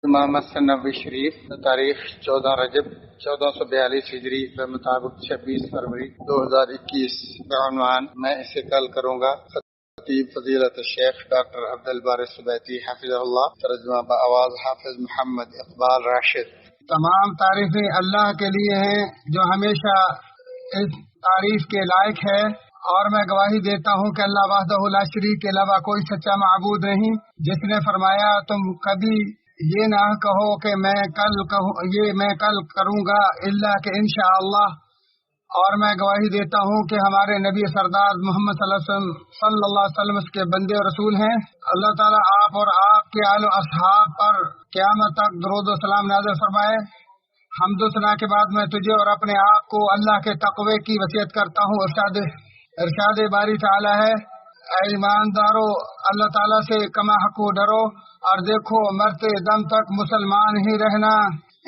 امام نبوی شریف تاریخ 14 رجب 1442 ہجری کے مطابق 26 فروری 2021 بعنوان میں اسے کل کروں گا، خطیب فضیلت الشیخ ڈاکٹر عبدالباری سبیتی حفظہ اللہ، ترجمہ بآواز حافظ محمد اقبال راشد۔ تمام تعریفیں اللہ کے لیے ہیں جو ہمیشہ اس تعریف کے لائق ہے، اور میں گواہی دیتا ہوں کہ اللہ وحدہ لا شریک کے علاوہ کوئی سچا معبود نہیں، جس نے فرمایا تم کبھی یہ نہ کہو کہ میں کل کروں گا الا کہ انشاءاللہ۔ اور میں گواہی دیتا ہوں کہ ہمارے نبی سردار محمد صلی اللہ علیہ وسلم اس کے بندے اور رسول ہیں۔ اللہ تعالیٰ آپ اور آپ کے آل و اصحاب پر قیامت تک درود و سلام نازل فرمائے۔ حمد و ثنا کے بعد میں تجھے اور اپنے آپ کو اللہ کے تقوی کی وصیت کرتا ہوں۔ ارشاد باری تعالیٰ ہے، اے ایماندارو اللہ تعالیٰ سے کما حق ڈرو اور دیکھو مرتے دم تک مسلمان ہی رہنا۔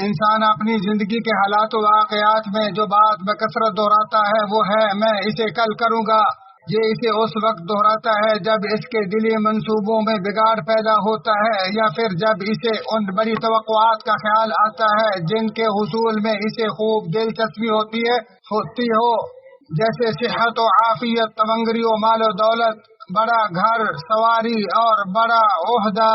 انسان اپنی زندگی کے حالات و واقعات میں جو بات بکثرت دہراتا ہے وہ ہے میں اسے کل کروں گا۔ یہ اسے اس وقت دہراتا ہے جب اس کے دلی منصوبوں میں بگاڑ پیدا ہوتا ہے، یا پھر جب اسے ان بڑی توقعات کا خیال آتا ہے جن کے حصول میں اسے خوب دلچسپی ہوتی ہو، جیسے صحت و عافیت، تمنگری و مال و دولت، بڑا گھر، سواری اور بڑا عہدہ۔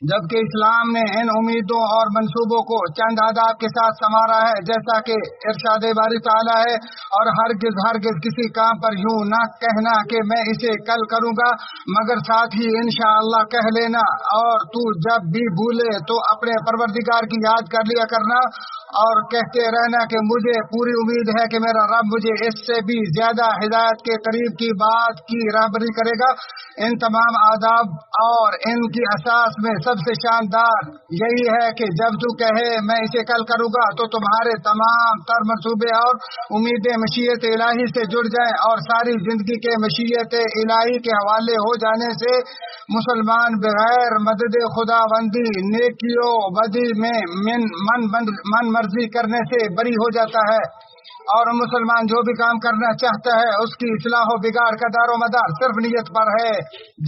جبکہ اسلام نے ان امیدوں اور منصوبوں کو چند آداب کے ساتھ سنوارا ہے، جیسا کہ ارشاد باری تعالیٰ ہے، اور ہرگز کسی کام پر یوں نہ کہنا کہ میں اسے کل کروں گا، مگر ساتھ ہی انشاءاللہ کہہ لینا، اور تو جب بھی بھولے تو اپنے پروردگار کی یاد کر لیا کرنا، اور کہتے رہنا کہ مجھے پوری امید ہے کہ میرا رب مجھے اس سے بھی زیادہ ہدایت کے قریب کی بات کی راہبری کرے گا۔ ان تمام آداب اور ان کی اساس میں سب سے شاندار یہی ہے کہ جب تو کہے میں اسے کل کروں گا تو تمہارے تمام تر منصوبے اور امیدیں مشیت الہی سے جڑ جائیں، اور ساری زندگی کے مشیت الہی کے حوالے ہو جانے سے مسلمان بغیر مدد خداوندی نیکیوں بدی میں من مرضی کرنے سے بری ہو جاتا ہے، اور مسلمان جو بھی کام کرنا چاہتا ہے اس کی اصلاح و بگاڑ کا دار و مدار صرف نیت پر ہے،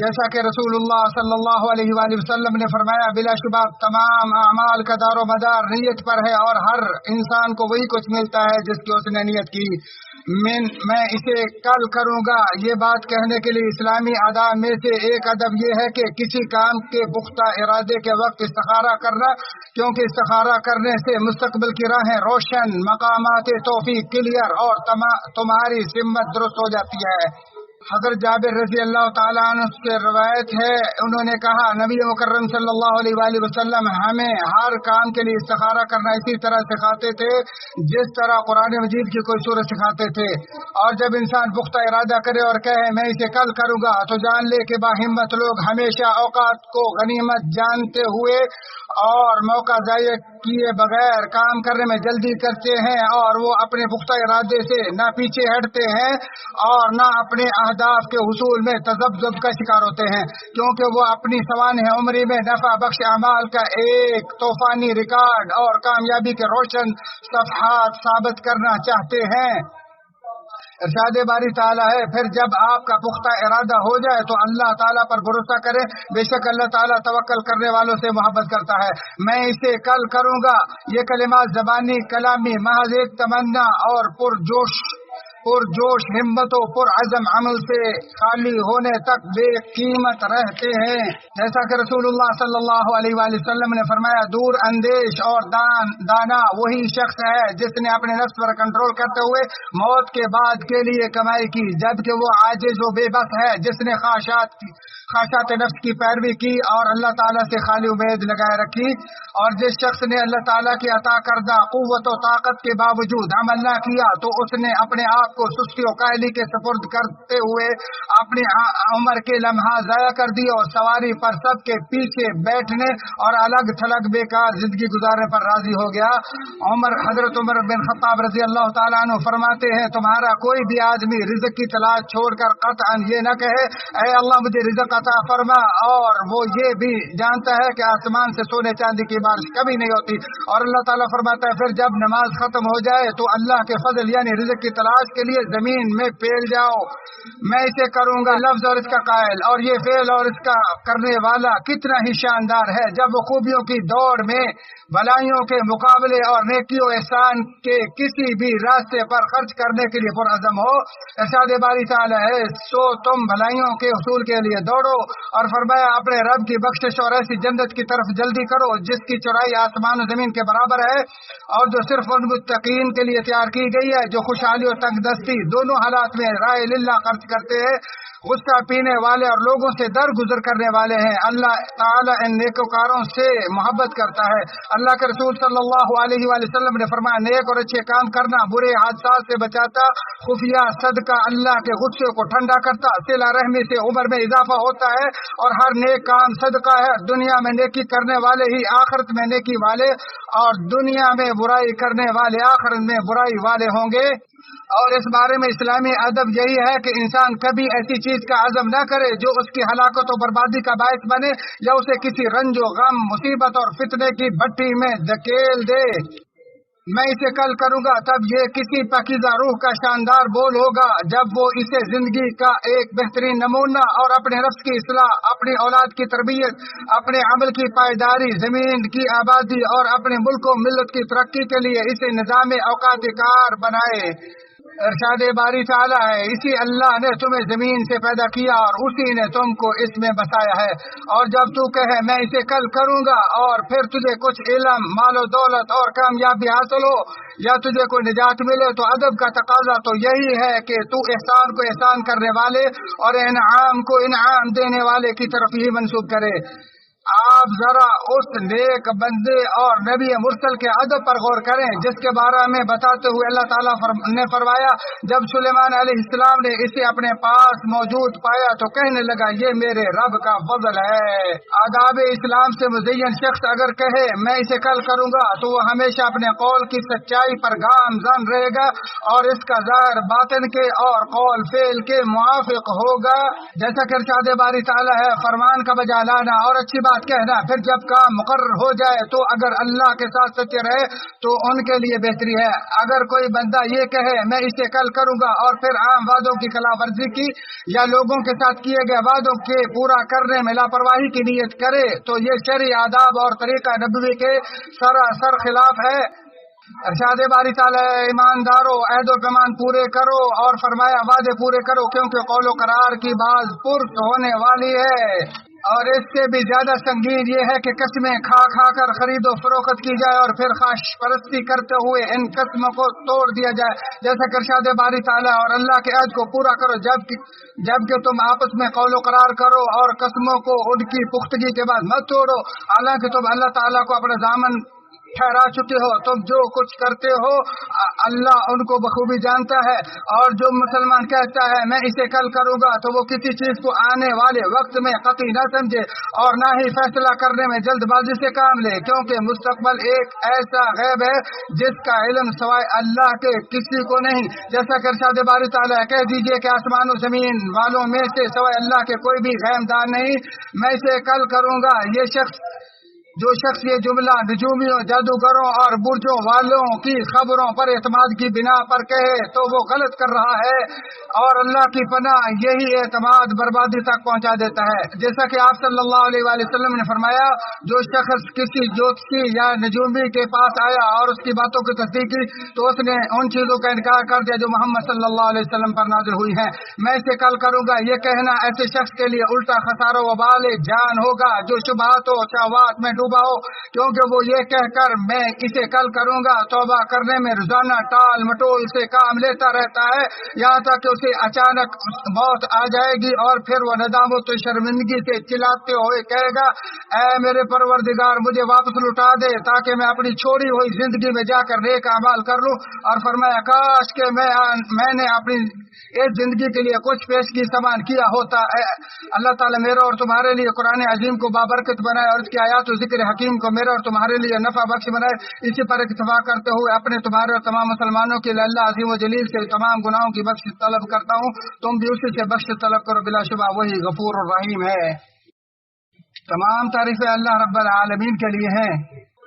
جیسا کہ رسول اللہ صلی اللہ علیہ وآلہ وسلم نے فرمایا، بلا شبہ تمام اعمال کا دار و مدار نیت پر ہے، اور ہر انسان کو وہی کچھ ملتا ہے جس کی اس نے نیت کی۔ میں اسے کل کروں گا، یہ بات کہنے کے لیے اسلامی آداب میں سے ایک ادب یہ ہے کہ کسی کام کے پختہ ارادے کے وقت استخارہ کرنا، کیونکہ استخارہ کرنے سے مستقبل کی راہیں روشن، مقامات توفیق کلیئر، اور تمہاری سمت درست ہو جاتی ہے۔ حضرت جابر رضی اللہ تعالیٰ عنہ سے روایت ہے، انہوں نے کہا نبی مکرم صلی اللہ علیہ وآلہ وسلم ہمیں ہر کام کے لیے استخارہ کرنا اسی طرح سکھاتے تھے جس طرح قرآن مجید کی کوئی سورت سکھاتے تھے، اور جب انسان پختہ ارادہ کرے اور کہے میں اسے کل کروں گا تو جان لے کہ باہمت لوگ ہمیشہ اوقات کو غنیمت جانتے ہوئے اور موقع ضائع کیے بغیر کام کرنے میں جلدی کرتے ہیں، اور وہ اپنے پختہ ارادے سے نہ پیچھے ہٹتے ہیں اور نہ اپنے اہداف کے حصول میں تذبذب کا شکار ہوتے ہیں، کیونکہ وہ اپنی سوانح عمری میں نفع بخش اعمال کا ایک طوفانی ریکارڈ اور کامیابی کے روشن صفحات ثابت کرنا چاہتے ہیں۔ ارشاد باری تعالیٰ ہے، پھر جب آپ کا پختہ ارادہ ہو جائے تو اللہ تعالیٰ پر بھروسہ کریں، بے شک اللہ تعالیٰ توکل کرنے والوں سے محبت کرتا ہے۔ میں اسے کل کروں گا، یہ کلمات زبانی کلامی محض ایک تمنا اور پرجوش ہمت و پرعزم عمل سے خالی ہونے تک بے قیمت رہتے ہیں، جیسا کہ رسول اللہ صلی اللہ علیہ وآلہ وسلم نے فرمایا، دور اندیش اور دانا وہی شخص ہے جس نے اپنے نفس پر کنٹرول کرتے ہوئے موت کے بعد کے لیے کمائی کی، جبکہ وہ عاجز و بے بس ہے جس نے خواہشات نفس کی پیروی کی اور اللہ تعالیٰ سے خالی امید لگائے رکھی، اور جس شخص نے اللہ تعالیٰ کی عطا کردہ قوت و طاقت کے باوجود عمل نہ کیا تو اس نے اپنے آپ کو سستی و کاہلی کے سپرد کرتے ہوئے اپنی عمر کے لمحات ضائع کر دی، اور سواری پر سب کے پیچھے بیٹھنے اور الگ تھلگ بیکار زندگی گزارنے پر راضی ہو گیا۔ حضرت عمر بن خطاب رضی اللہ تعالیٰ عنہ فرماتے ہیں، تمہارا کوئی بھی آدمی رزق کی تلاش چھوڑ کر قطعاً یہ نہ کہے اے اللہ مجھے رزق عطا فرما, اور وہ یہ بھی جانتا ہے کہ آسمان سے سونے چاندی کی بارش کبھی نہیں ہوتی. اور اللہ تعالیٰ فرماتا ہے پھر جب نماز ختم ہو جائے تو اللہ کے فضل یعنی رزق کی تلاش کے لیے زمین میں پھیل جاؤ, میں اسے کروں گا. لفظ اور اس کا قائل اور یہ فعل اور اس کا کرنے والا کتنا ہی شاندار ہے. جب وہ خوبیوں کی دوڑ میں بھلائیوں کے مقابلے اور نیکیوں احسان کے کسی بھی راستے پر خرچ کرنے کے لیے پرعزم ہو, ارشاد باری تعالیٰ ہے سو تم بھلائیوں کے حصول کے لیے دوڑو. اور فرمایا اپنے رب کی بخشش اور ایسی جنت کی طرف جلدی کرو جس کی چوڑائی آسمان و زمین کے برابر ہے, اور جو صرف ان متقین کے لیے تیار کی گئی ہے جو خوشحالی اور تنگ دستی دونوں حالات میں رائے للہ خرچ کرتے ہیں, غصہ پینے والے اور لوگوں سے درگزر کرنے والے ہیں. اللہ تعالیٰ ان نیکوکاروں سے محبت کرتا ہے. اللہ کے رسول صلی اللہ علیہ وآلہ وسلم نے فرمایا نیک اور اچھے کام کرنا برے حادثات سے بچاتا, خفیہ صدقہ اللہ کے غصے کو ٹھنڈا کرتا, صلہ رحمی سے عمر میں اضافہ ہوتا ہے, اور ہر نیک کام صدقہ ہے. دنیا میں نیکی کرنے والے ہی آخرت میں نیکی والے, اور دنیا میں برائی کرنے والے آخرت میں برائی والے ہوں گے. اور اس بارے میں اسلامی ادب یہی ہے کہ انسان کبھی ایسی چیز کا عزم نہ کرے جو اس کی ہلاکت و بربادی کا باعث بنے, یا اسے کسی رنج و غم مصیبت اور فتنے کی بھٹی میں دھکیل دے. میں اسے کل کروں گا تب یہ کسی پاکیزہ روح کا شاندار بول ہوگا جب وہ اسے زندگی کا ایک بہترین نمونہ اور اپنے نفس کی اصلاح, اپنی اولاد کی تربیت, اپنے عمل کی پائیداری, زمین کی آبادی اور اپنے ملک و ملت کی ترقی کے لیے اسے نظام اوقات کار بنائے. ارشاد باری تعالیٰ ہے اسی اللہ نے تمہیں زمین سے پیدا کیا اور اسی نے تم کو اس میں بسایا ہے. اور جب تو کہے میں اسے کل کروں گا اور پھر تجھے کچھ علم, مال و دولت اور کامیابی حاصل ہو یا تجھے کوئی نجات ملے, تو ادب کا تقاضا تو یہی ہے کہ تو احسان کو احسان کرنے والے اور انعام کو انعام دینے والے کی طرف ہی منسوب کرے. آپ ذرا اس نیک بندے اور نبی مرسل کے ادب پر غور کریں جس کے بارے میں بتاتے ہوئے اللہ تعالیٰ نے فرمایا جب سلیمان علیہ السلام نے اسے اپنے پاس موجود پایا تو کہنے لگا یہ میرے رب کا فضل ہے. آداب اسلام سے مزین شخص اگر کہے میں اسے کل کروں گا تو وہ ہمیشہ اپنے قول کی سچائی پر گامزن رہے گا اور اس کا ظاہر باطن کے اور قول فعل کے موافق ہوگا. جیسا کہ ارشاد باری تعالیٰ ہے فرمان کا بجا لانا اور اچھی بات کہنا, پھر جب کام مقرر ہو جائے تو اگر اللہ کے ساتھ سچے رہے تو ان کے لیے بہتری ہے. اگر کوئی بندہ یہ کہے میں اسے کل کروں گا اور پھر عام وعدوں کی خلاف ورزی کی یا لوگوں کے ساتھ کیے گئے وعدوں کے پورا کرنے میں لاپرواہی کی نیت کرے تو یہ شرعی آداب اور طریقہ نبوی کے سراسر خلاف ہے. ارشاد باری تعالیٰ ایماندارو عہد و پیمان پورے کرو اور فرمایا وعدے پورے کرو کیونکہ قول و قرار کی باز پرس ہونے والی ہے. اور اس سے بھی زیادہ سنگین یہ ہے کہ قسمیں کھا کھا کر خرید و فروخت کی جائے اور پھر خواہش پرستی کرتے ہوئے ان قسموں کو توڑ دیا جائے. جیسا کہ ارشاد باری تعالیٰ اور اللہ کے عہد کو پورا کرو جب کہ تم آپس میں قول و قرار کرو اور قسموں کو ان کی پختگی کے بعد مت توڑو, حالانکہ تم اللہ تعالیٰ کو اپنا ضامن ٹھہرا چکے ہو. تم جو کچھ کرتے ہو اللہ ان کو بخوبی جانتا ہے. اور جو مسلمان کہتا ہے میں اسے کل کروں گا تو وہ کسی چیز کو آنے والے وقت میں قطعی نہ سمجھے اور نہ ہی فیصلہ کرنے میں جلد بازی سے کام لے, کیونکہ مستقبل ایک ایسا غیب ہے جس کا علم سوائے اللہ کے کسی کو نہیں. جیسا کہ ارشاد باری تعالیٰ کہہ دیجئے کہ آسمان و زمین والوں میں سے سوائے اللہ کے کوئی بھی غیبدان نہیں, میں اسے کل کروں گا. جو شخص یہ جملہ نجومیوں, جادوگروں اور برجوں والوں کی خبروں پر اعتماد کی بنا پر کہے تو وہ غلط کر رہا ہے, اور اللہ کی پناہ یہی اعتماد بربادی تک پہنچا دیتا ہے. جیسا کہ آپ صلی اللہ علیہ وآلہ وسلم نے فرمایا جو شخص کسی جوتشی یا نجومی کے پاس آیا اور اس کی باتوں کی تصدیق کی تو اس نے ان چیزوں کا انکار کر دیا جو محمد صلی اللہ علیہ وسلم پر نازل ہوئی ہیں. میں اسے کل کروں گا یہ کہنا ایسے شخص کے لیے الٹا خسارہ و وبال جان ہوگا جو شبہات و شہوات میں ڈوبا ہو, کیونکہ وہ یہ کہہ کر میں اسے کل کروں گا توبہ کرنے میں روزانہ ٹال مٹول سے کام لیتا رہتا ہے یہاں تک کہ اسے اچانک موت آ جائے گی اور پھر وہ ندامت و شرمندگی سے چلاتے ہوئے کہے گا اے میرے پروردگار مجھے واپس لوٹا دے تاکہ میں اپنی چھوڑی ہوئی زندگی میں جا کر نیک اعمال کر لوں. اور فرمایا کاش کہ میں نے اپنی اس زندگی کے لیے کچھ پیشگی سامان کیا ہوتا. اللہ تعالیٰ میرے اور تمہارے لیے قرآن عظیم کو بابرکت بنائے اور اس کی آیات و ذکر ذکر حکیم کو میرے اور تمہارے لیے نفع بخش بنائے۔ اسی پر اتفاق کرتے ہوئے اپنے تمہارے اور تمام مسلمانوں کے لیے اللہ عظیم و جلیل سے تمام گناہوں کی بخش طلب کرتا ہوں، تم بھی اسی سے بخش طلب کرو، بلا شبہ وہی غفور الرحیم ہے۔ تمام تعریفیں اللہ رب العالمین کے لیے ہیں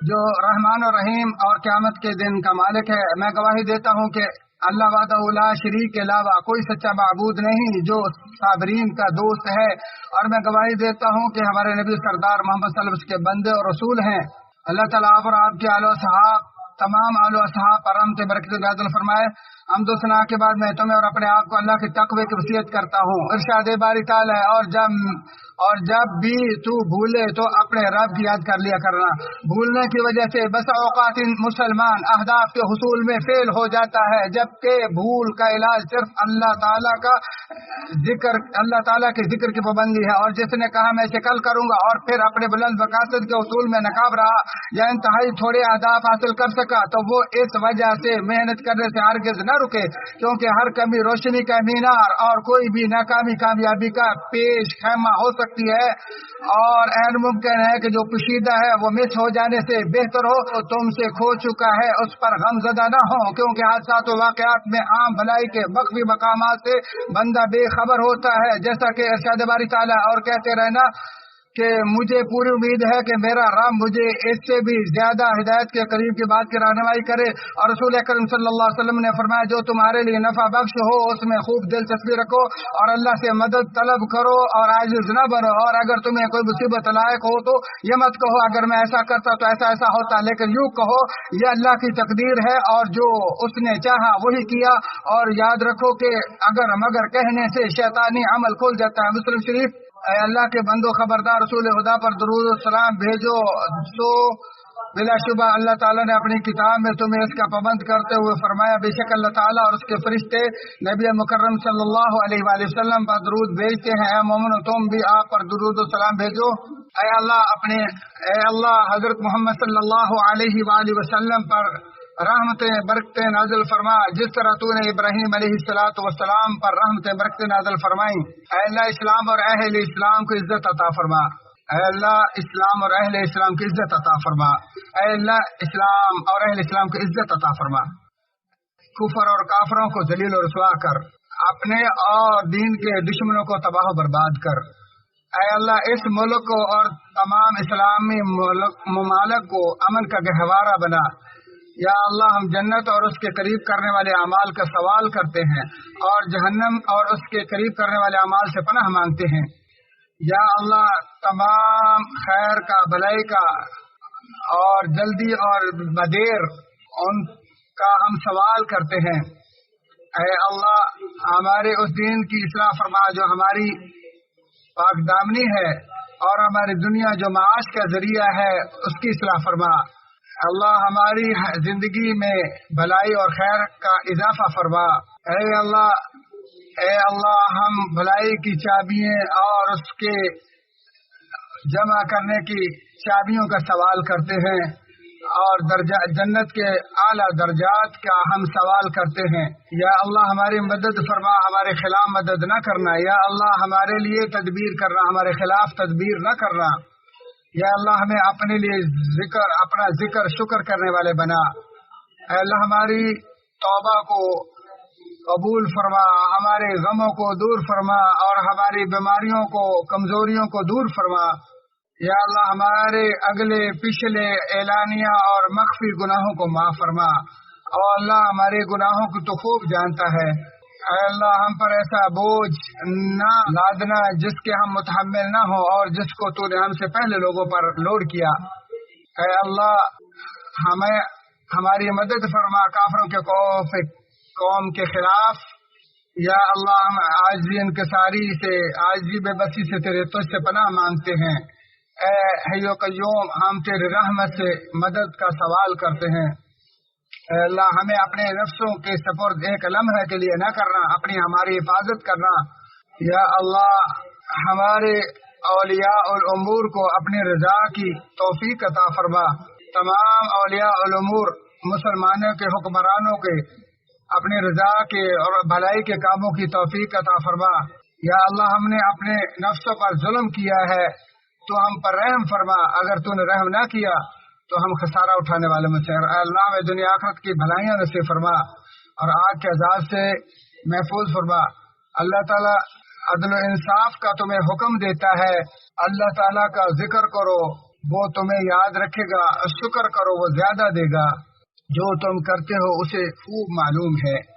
جو رحمان و رحیم اور قیامت کے دن کا مالک ہے۔ میں گواہی دیتا ہوں کہ اللہ وحدہ لا شریک کے علاوہ کوئی سچا معبود نہیں جو صابرین کا دوست ہے، اور میں گواہی دیتا ہوں کہ ہمارے نبی سردار محمد صلی اللہ علیہ وسلم کے بندے اور رسول ہیں۔ اللہ تعالیٰ آپ اور آپ کے آل و صحاب، تمام آل و صحاب پر رحمت برکت نازل فرمائے۔ حمد و ثنا کے بعد میں تمہیں اور اپنے آپ کو اللہ کے تقوی کی وصیت کرتا ہوں۔ ارشاد باری تعالیٰ ہے، اور جب بھی تو بھولے تو اپنے رب کی یاد کر لیا کرنا۔ بھولنے کی وجہ سے بس اوقات مسلمان اہداف کے حصول میں فیل ہو جاتا ہے، جبکہ بھول کا علاج صرف اللہ تعالیٰ کے ذکر کی پابندی ہے۔ اور جس نے کہا میں اسے کل کروں گا اور پھر اپنے بلند مقاصد کے حصول میں ناکام رہا یا انتہائی تھوڑے اہداف حاصل کر سکا، تو وہ اس وجہ سے محنت کرنے سے ہرگز نہ رکے، کیونکہ ہر کمی روشنی کا مینار اور کوئی بھی ناکامی کامیابی کا پیش خیمہ ہو سکتی ہے، اور عین ممکن ہے کہ جو پوشیدہ ہے وہ مس ہو جانے سے بہتر ہو تو تم سے کھو چکا ہے اس پر غم زدہ نہ ہو، کیونکہ حادثات و واقعات میں عام بھلائی کے مخفی مقامات سے بندہ بے خبر ہوتا ہے، جیسا کہ ارشاد باری تعالیٰ اور کہتے رہنا کہ مجھے پوری امید ہے کہ میرا رب مجھے اس سے بھی زیادہ ہدایت کے قریب کی بات کی رہنمائی کرے۔ اور رسول اکرم صلی اللہ علیہ وسلم نے فرمایا جو تمہارے لیے نفع بخش ہو اس میں خوب دلچسپی رکھو اور اللہ سے مدد طلب کرو اور عاجز نہ بنو، اور اگر تمہیں کوئی مصیبت لاحق ہو تو یہ مت کہو اگر میں ایسا کرتا تو ایسا ہوتا، لیکن یوں کہو یہ اللہ کی تقدیر ہے اور جو اس نے چاہا وہی کیا، اور یاد رکھو کہ اگر مگر کہنے سے شیطانی عمل کھل جاتا ہے۔ مسلم شریف۔ اے اللہ کے بندو خبردار رسول خدا پر درود و سلام بھیجو، تو بلا شبہ اللہ تعالیٰ نے اپنی کتاب میں تمہیں اس کا پابند کرتے ہوئے فرمایا بے شک اللہ تعالیٰ اور اس کے فرشتے نبی مکرم صلی اللہ علیہ وآلہ وسلم پر درود بھیجتے ہیں۔ اے مومنو تم بھی آپ پر درود و سلام بھیجو۔ اے اللہ حضرت محمد صلی اللہ علیہ وآلہ وسلم پر رحمتیں برکتیں نازل فرما، جس طرح تو نے ابراہیم علیہ السلام پر رحمتیں برکتیں نازل فرمائیں۔ اے اللہ اسلام اور اہل اسلام کو عزت عطا فرما۔ اے اللہ اسلام اور اہل اسلام کی عزت عطا فرما۔ اے اللہ اسلام اور اہل اسلام کی عزت عطا فرما۔ کفر اور کافروں کو ذلیل و رسوا کر، اپنے اور دین کے دشمنوں کو تباہ و برباد کر۔ اے اللہ اس ملک کو اور تمام اسلامی ممالک کو امن کا گہوارہ بنا۔ یا اللہ ہم جنت اور اس کے قریب کرنے والے اعمال کا سوال کرتے ہیں اور جہنم اور اس کے قریب کرنے والے اعمال سے پناہ مانگتے ہیں۔ یا اللہ تمام خیر کا، بھلائی کا اور جلدی اور بدیر ان کا ہم سوال کرتے ہیں۔ اے اللہ ہمارے اس دین کی اصلاح فرما جو ہماری پاک دامنی ہے، اور ہماری دنیا جو معاش کا ذریعہ ہے اس کی اصلاح فرما۔ اللہ ہماری زندگی میں بھلائی اور خیر کا اضافہ فرما۔ اے اللہ ہم بھلائی کی چابیاں اور اس کے جمع کرنے کی چابیوں کا سوال کرتے ہیں، اور جنت کے اعلیٰ درجات کا ہم سوال کرتے ہیں۔ یا اللہ ہماری مدد فرما، ہمارے خلاف مدد نہ کرنا۔ یا اللہ ہمارے لیے تدبیر کرنا، ہمارے خلاف تدبیر نہ کرنا۔ یا اللہ ہمیں اپنے لیے اپنا ذکر شکر کرنے والے بنا۔ اے اللہ ہماری توبہ کو قبول فرما، ہمارے غموں کو دور فرما اور ہماری بیماریوں کو، کمزوریوں کو دور فرما۔ یا اللہ ہمارے اگلے پچھلے اعلانیہ اور مخفی گناہوں کو معاف فرما۔ اور اللہ ہمارے گناہوں کو تو خوب جانتا ہے۔ اے اللہ ہم پر ایسا بوجھ نہ لادنا جس کے ہم متحمل نہ ہوں اور جس کو تو نے ہم سے پہلے لوگوں پر لوڈ کیا۔ اے اللہ ہماری مدد فرما کافروں کے قوم کے خلاف۔ یا اللہ ہم عاجزی انکساری سے، عاجزی بے بسی سے تیرے تجھ سے پناہ مانگتے ہیں۔ اے حی و قیوم ہم تیری رحمت سے مدد کا سوال کرتے ہیں۔ اے اللہ ہمیں اپنے نفسوں کے سپرد ایک لمحے کے لیے نہ کرنا، اپنی ہماری حفاظت کرنا۔ یا اللہ ہمارے اولیاء الامور کو اپنی رضا کی توفیق عطا فرما۔ تمام اولیاء الامور مسلمانوں کے حکمرانوں کے اپنی رضا کے اور بھلائی کے کاموں کی توفیق عطا فرما۔ یا اللہ ہم نے اپنے نفسوں پر ظلم کیا ہے، تو ہم پر رحم فرما، اگر تو نے رحم نہ کیا تو ہم خسارہ اٹھانے والوں میں سے۔ اللہ میں دنیا آخرت کی بھلائیاں نصیب فرما اور آگ کے عذاب سے محفوظ فرما۔ اللہ تعالیٰ عدل و انصاف کا تمہیں حکم دیتا ہے، اللہ تعالیٰ کا ذکر کرو وہ تمہیں یاد رکھے گا، شکر کرو وہ زیادہ دے گا، جو تم کرتے ہو اسے خوب معلوم ہے۔